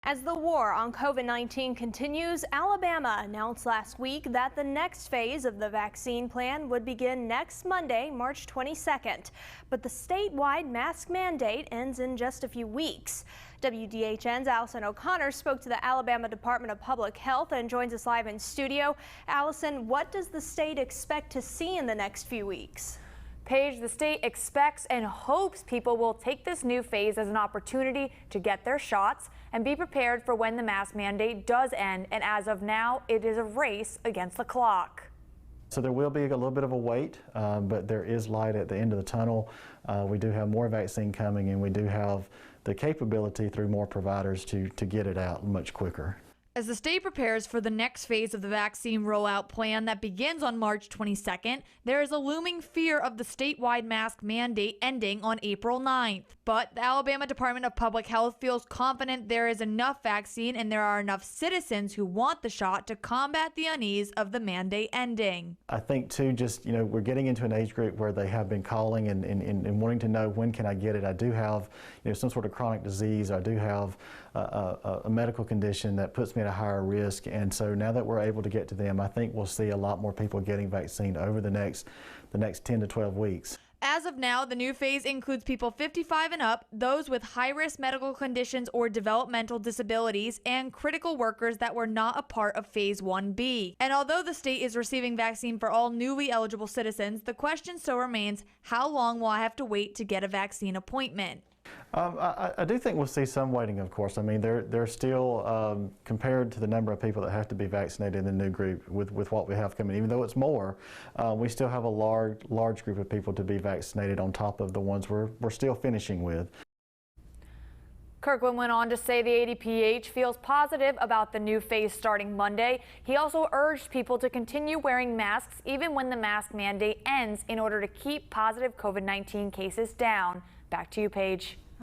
As the war on COVID-19 continues, Alabama announced last week that the next phase of the vaccine plan would begin next Monday, March 22nd. But the statewide mask mandate ends in just a few weeks. WDHN's Allison O'Connor spoke to the Alabama Department of Public Health and joins us live in studio. Allison, what does the state expect to see in the next few weeks? Paige, the state expects and hopes people will take this new phase as an opportunity to get their shots and be prepared for when the mask mandate does end. And as of now, it is a race against the clock. So there will be a little bit of a wait, but there is light at the end of the tunnel. We do have more vaccine coming, and we do have the capability through more providers to get it out much quicker. As the state prepares for the next phase of the vaccine rollout plan that begins on March 22nd, there is a looming fear of the statewide mask mandate ending on April 9th. But the Alabama Department of Public Health feels confident there is enough vaccine and there are enough citizens who want the shot to combat the unease of the mandate ending. I think too, just, we're getting into an age group where they have been calling and wanting to know, when can I get it? I do have, some sort of chronic disease. I do have a medical condition that puts me at a higher risk, and so now that we're able to get to them, I think we'll see a lot more people getting vaccine over the next 10 to 12 weeks. As of now, the new phase includes people 55 and up, those with high-risk medical conditions or developmental disabilities, and critical workers that were not a part of Phase 1B. And although the state is receiving vaccine for all newly eligible citizens, the question still remains, how long will I have to wait to get a vaccine appointment? I do think we'll see some waiting, of course. I mean, they're still, compared to the number of people that have to be vaccinated in the new group with what we have coming, even though it's more, we still have a large group of people to be vaccinated on top of the ones we're still finishing with. Kirkland went on to say the ADPH feels positive about the new phase starting Monday. He also urged people to continue wearing masks even when the mask mandate ends in order to keep positive COVID-19 cases down. Back to you, Paige.